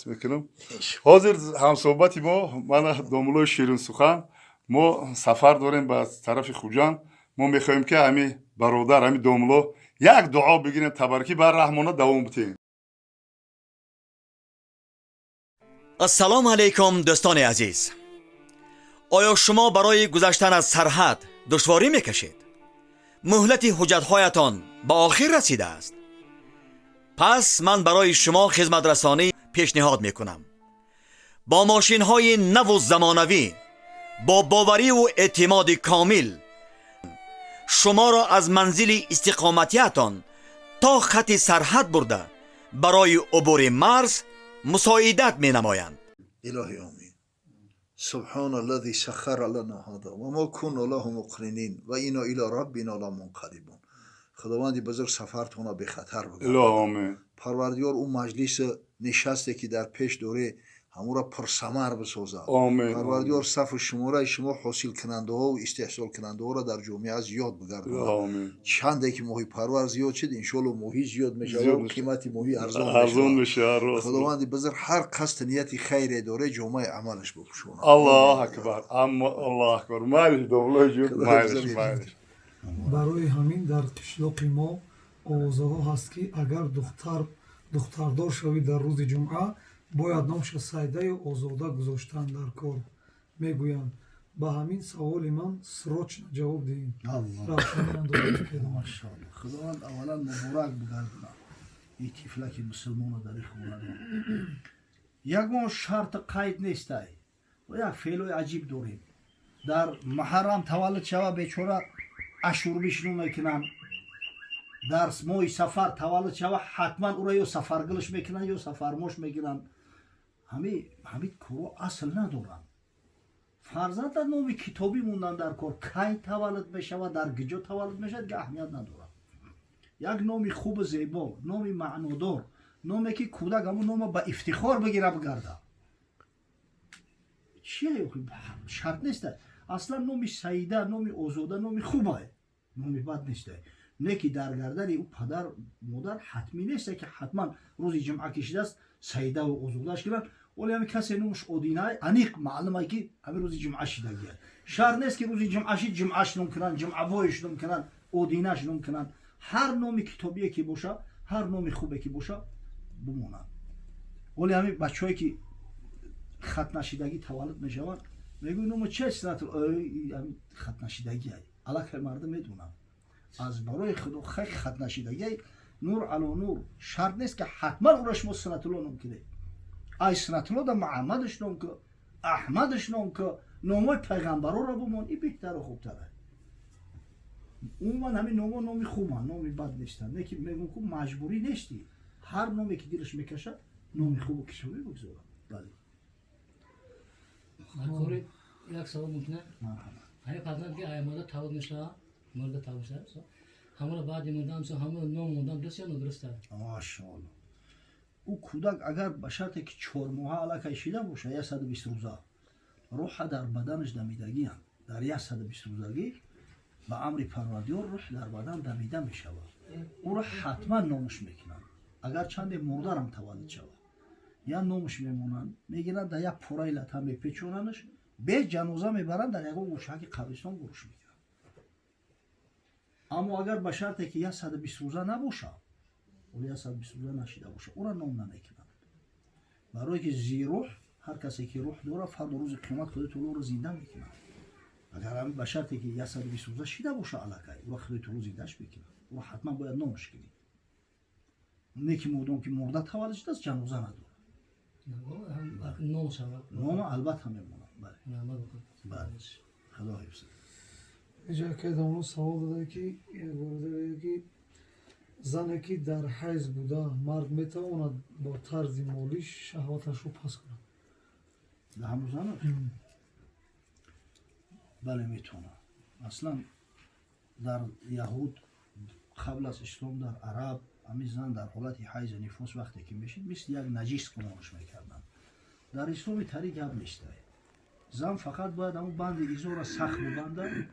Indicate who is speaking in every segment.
Speaker 1: درخواست میکنم. حاضر همصحبتی ما من داملو شیرین سخن ما سفر داریم به طرف خوجان. ما میخوایم که همین برادر همین داملو یک دعا بگیریم تبارکی بر رحمانه دوام بتیم.
Speaker 2: السلام علیکم دوستان عزیز. آیا شما برای گذشتن از سرحد دشواری میکشید؟ مهلت حجت‌هایتان به آخر رسیده است. پس من برای شما خدمت رسانی پیشنهاد میکنم. با ماشین‌های نو و زمانوی با باوری و اعتماد کامل شما را از منزل استقامتیتان تا خط سرحد برده برای عبور مرز مساعدت می نمایند.
Speaker 3: الهی آمین. سبحان الذي سخر لنا هذا و ما كنا له مقرنين و اینا الی ربنا لمنقلبون. خداوندی بزرگ سفرتون را به خطر بگرداند.
Speaker 1: آمین.
Speaker 3: پروردگار اون مجلس نشسته که در پیش دوره همون را پرثمر بسازد.
Speaker 1: آمین.
Speaker 3: پروردگار صف شما حاصل کننده ها و استحصال کننده ها را در جامعه از یاد بگرداند.
Speaker 1: آمین.
Speaker 3: چنده که ماهی پرور زیاد شد انشالله ماهی زیاد میشه و قیمت ماهی ارزان
Speaker 1: میشه.
Speaker 3: خداوند بزرگ هر قصد نیتی خیر داره جامعه عملش بپوشونه.
Speaker 1: الله اکبر. الله اکبر. مالش داملو جون مالش.
Speaker 4: برای همین در قشلاق ما آوازها هست که اگر دختردار شوی در روز جمعه باید نامش سایده و آزاده گذاشتن در کار. میگویند به همین سوال من سراچ جواب دهیم.
Speaker 3: ماشاءالله. خداوند اولا مبارک بگردونه این طفلک مسلمان در خونه. یک ما شرط قید نیست و یک فعل عجیب داریم. در محرم تولد شوه بیچاره اشور بشنو میکنن. در ماه سفر تولد شوه حتما او را یا سفرگلش میکنن یا سفرموش میکنن. همین کارو اصل ندارن. فرزند در نام کتابی موندن در کار کی تولد میشود در کجا تولد میشود که اهمیت ندارد. یک نام خوب زیبا، نام معنادار، نامی که کودک همون نام با افتخار بگیره بگرده. چیه شرط نیست. اصلا نام سیده، نام آزاده نام خوبه، نام بد نیست. نه که در گردن او پدر مادر حتمی نیست که حتما روز جمعه کشیده است سیده و آزادهش کنن. ولی همین کسی نومش اودینه انیق معلومه که همین روز جمعه شدگی. شر نیست که روز جمعه شد جمعهش نام کنن، جمعه وایش نام کنن، اودینهش نام کنن. هر نام کتابی که باشه، هر نام خوبی که باشه بمونن. ولی همین بچه‌ای که خط نشیدگی تولد میشوند میگن نام چه است؟ خط نشیدگی الک مردم میدونن. از برای خدا خط نشیدگی نور علی نور شرط نیست که حتما او را شما سنت الله نام کنید. ای سنت الله در محمدش نام که احمدش نام که نامای پیغمبرها را بمون. این بهتر و خوبتره. اون من همین نامی خوبه، نامی بد نیستن. نه که میگم که مجبوری نیستی. هر نامی که دیرش میکشه نامی خوب کشوری بگذاره. بله.
Speaker 5: مکوری یک سوال ممکنه؟ همین فرزند که مادر تولد میشه، مادر تولد میشه، همون بعد مردم سو همون نام مردم درست یا ندرسته؟
Speaker 3: ماشاءالله. او کودک اگر به شرطی که 4 ماه علاقه شده باشه 120 روزه روح در بدنش دمیدگی هم در 120 روزگی به امر پروردگار روح در بدن دمیده می شود. او را حتما نامش میکنن. اگر چند مرده هم تولد شود یا نامش میمونن میگیرن در یک پورای لطه میپیچوننش به جنازه میبرن در یک گوشه‌ک قبرستان گروش میکنن. اما اگر به شرطی که 120 روزه نباشه ولی 120 روزه نشیده باشه او را نام نمیکنن. برای که زی روح هر کسی که روح داره فردا روز قیامت خودت رو زنده میکنه. اگر هم به شرطی که 120 روزه شیده باشه علاقه او خودت رو زندهش میکنه. او حتما باید نامش کنی. نه که مردم که مرده تولد شده است جنازه نداره.
Speaker 5: نام شود.
Speaker 3: نام البته میمونه. بله.
Speaker 5: بله.
Speaker 3: خدا حفظ.
Speaker 4: اینجا که دامون سوال داده که برده که زنی که در حیض بوده مرد میتواند با طرز مالیش شهوتش رو پس کنه؟
Speaker 3: در همون زنش؟ بله میتونه. اصلا در یهود قبل از اسلام در عرب همین زن در حالت حیض نفاس وقتی که میشید مثل یک نجیس گمانش میکردن. در اسلام طریق هم نیسته. زن فقط باید همون بند ایزار را سخت ببنده.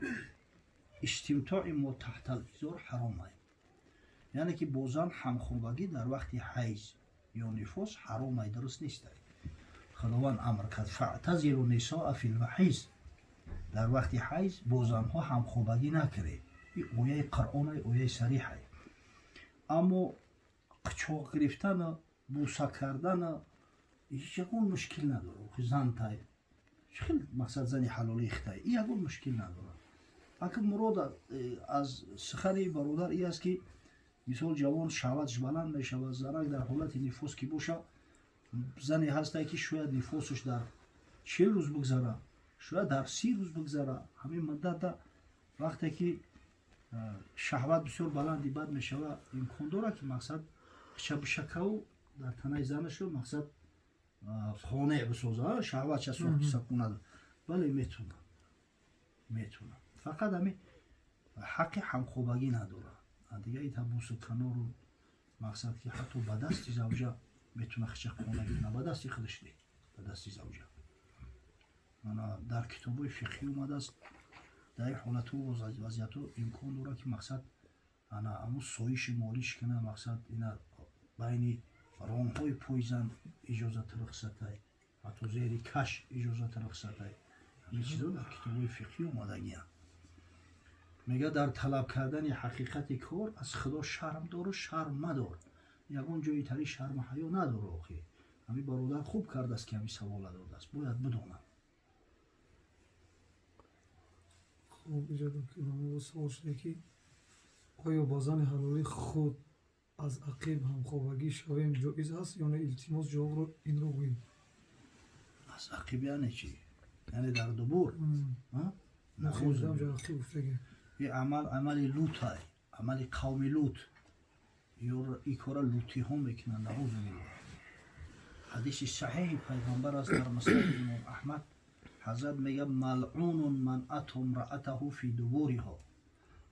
Speaker 3: استمتاع ما تحت الازار حرامه. یعنی که با زن همخوابگی در وقت حیض یا نفاس حرامه، درست نیسته. خداوند امر کرد فاعتزلوا النساء فی المحیض، در وقت حیض با زنها همخوابگی نکرید. این اویه قرآن اویه صریح است. اما قچاق گرفتن بوسه کردن هیچ یکون مشکل نداره. زن تای خیلی مقصد زنی حلالی اختای این یکون مشکل نداره. اگر مراد از سخنی برادر ای است که مثال جوان شهوتش بلند می شود، زنک در حالت نفاس که باشه، زنی هسته که شاید نفاسش در 40 روز بگذره، شاید در 30 روز بگذره، همین مدت وقتی که شهوت بسیار بلندی بد می شود، امکان داره که مقصد شکو در تنه زنش رو مقصد خانه بسازه، شهوت چه سخت سکونه، ولی میتونه فقط همین حق همخوابگی نداره. دیگه این تبوس کنار رو مقصد که حتی به دست زوجه میتونه خشک خونه کنه، به دست خودش نی، به دست زوجه. انا در کتابای فقهی اومده است در این حالت و وضعیت امکان داره که مقصد انا امو سایش مالیش کنه، مقصد اینا بین رانگ های پویزن اجازت رخصت های، حتی زیر کش اجازت رخصت های، این چیزا در کتابای فقهی اومدگی هم. میگه در طلب کردن حقیقت کار از خدا شرم دار و شرم مدار. یکون جایی تری شرم حیا نداره. آخه همین برادر خوب کرده است که همین سوال داده است، باید بدونم.
Speaker 4: خب ایجاد که نمو سوال شده که آیا با زن حلالی خود از عقیب همخوابگی شویم جایز هست یا نه التماس جواب رو این رو گوییم؟
Speaker 3: از عقیب یعنی چی؟ یعنی در دبور؟
Speaker 4: نخوزم جا عقیب افتگه
Speaker 3: این عمل لوت های، عمل قوم لوت، این کارا لوتی هم میکنن. نعوذ بالله. حدیث صحیح پیغمبر است در مسند امام احمد، حضرت میگه ملعون من اتى امرأته فی دبورها،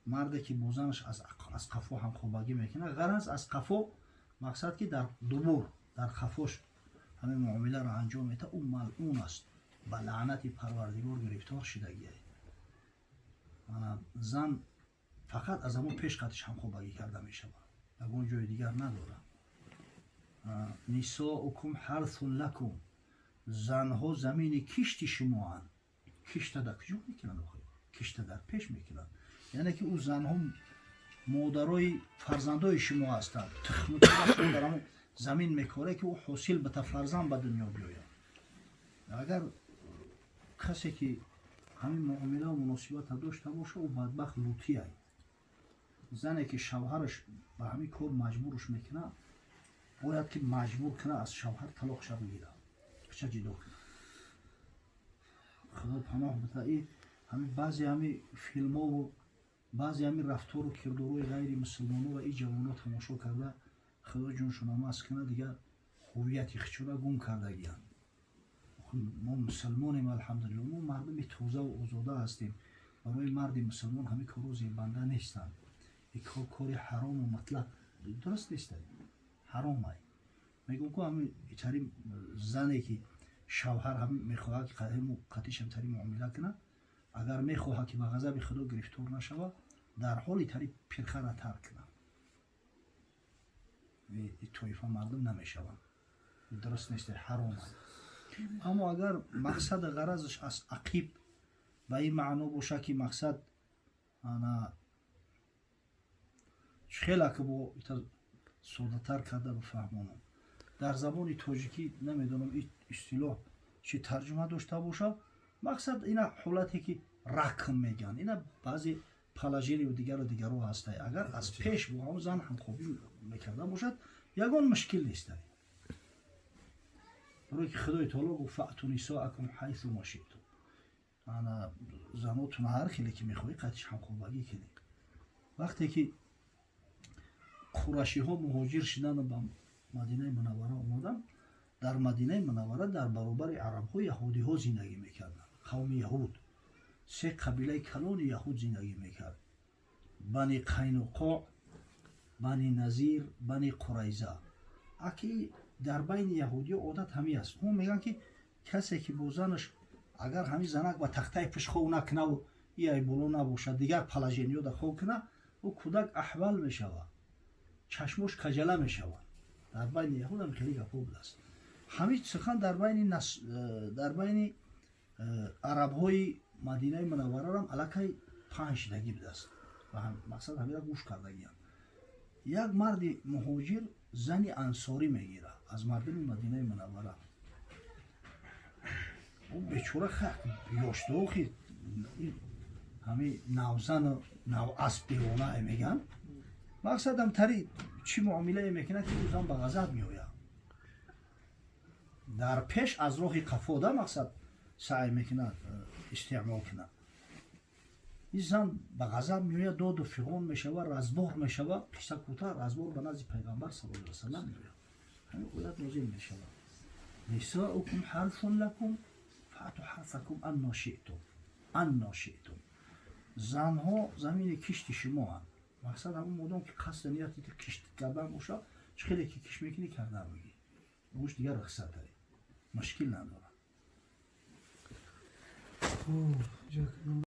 Speaker 3: مردی که بوزنش از قفا همخوابگی میکنه، غرض از قفا مقصد که در دبور در قفاش همین معامله را انجام میده، اون ملعون است، به لعنت پروردگار گرفتار شدگی. زن فقط از همون پیش قدش همخوابگی کرده میشه، اون جای دیگر نداره. نساؤکم حرث لکم، زنها زمین کشت شما هن. کشت در کجا میکنن؟ کشت در پیش میکنن، یعنی که اون زنها مادرای فرزندای شما هستند. تخم در همون زمین میکاره که او حاصل به فرزند به دنیا بیاید. اگر کسی که همین معامله و مناسبت داشته باشه او بدبخت لوتی هست. زنی که شوهرش به همین کار مجبورش میکنه، باید که مجبور کنه از شوهر طلاقش بگیره، چه جدا کنه. خدا پناه بده. همین بعضی همین فیلم ها و بعضی همین رفتار و کردارهای غیر مسلمان ها و این جوان ها تماشا کرده، خدا جونشون هم از کنه دیگر هویت خچوره گم کرده گیان. ما مسلمانیم الحمدلله، ما مردم تازه و آزاده هستیم. برای مرد مسلمان همین کارو زیبنده نیستن. این کار حرام و مطلق درست نیست، حرام است. میگم که همین ایتری زنی که شوهر هم میخواد که قطعش هم تری معامله کنه، اگر میخواد که به غضب خدا گرفتار نشود، در حال ایتری پرخه را ترک کنه. این طایفه مردم نمیشوند، درست نیست، حرام است. اما اگر مقصد غرضش از عقیب به این معنا باشه که مقصد انا خیلی که با ساده تر کرده بفهمونم، در زبان تاجیکی نمیدونم این اصطلاح چی ترجمه داشته باشه، مقصد اینا حالتی که رقم میگن، اینا بعضی پلاژیری و دیگر ها هسته. اگر از پیش با هم زن هم خوبی میکرده باشد یگان مشکل نیست. برای که خدای تعالی گفت فأتوا نساءکم حیث ما شئتم، انا زناتون هر خیلی که میخوایی قدش هم خوبگی کنید. وقتی که قریشی ها مهاجر شدن به مدینه منوره اومدن، در مدینه منوره در برابر عرب ها یهودی ها زندگی میکردن. قوم یهود، 3 قبیله کلان یهود زندگی میکرد: بنی قینقاع، بنی نذیر، بنی قریظه. اکی در بین یهودی عادت همی است. اون میگن که کسی که با زنش اگر همین زنک با تخته پیش خو نکنه و ای بولو نباشه، دیگر پلاژینیو در خو کنه، او کودک احول میشود، چشمش کجله میشود. در بین یهود هم خیلی گپ است. ҳамин сухан дар байни арабҳои мадинаи мунавварарам аллакай панҷ шидагӣ будааст ва мақсад ҳамира гӯш кардагиам. як марди муҳоҷир зани ансорӣ мегирад аз мардуми мадинаи мунаввара. бечора ёштохи ҳами навзану навасп девонае меган. мақсадам тари чӣ муомилае мекунад ки зан ба ғазаб меояд. дар пеш аз роҳи қафода мақсад саъй мекунад истеъмол кунад. ин зан ба ғазаб меояд, доду фиғон мешавад, разбор мешавад, қисса кӯтар разбор ба назди пайғамбар саллаллоҳу алайҳи ва саллам меояд. ҳамин оят нозил мешавад. нисоукум ҳарфун лакум фаъту ҳарфакум анно шиътум. занҳо замини кишти шумоанд. мақсад ҳамон модом ки қасд нияти кишт кардан бошад, чӣ хеле ки киш мекунӣ кардан мегӣ. гӯш дигар рухсат дарӣ, мушкил надорад.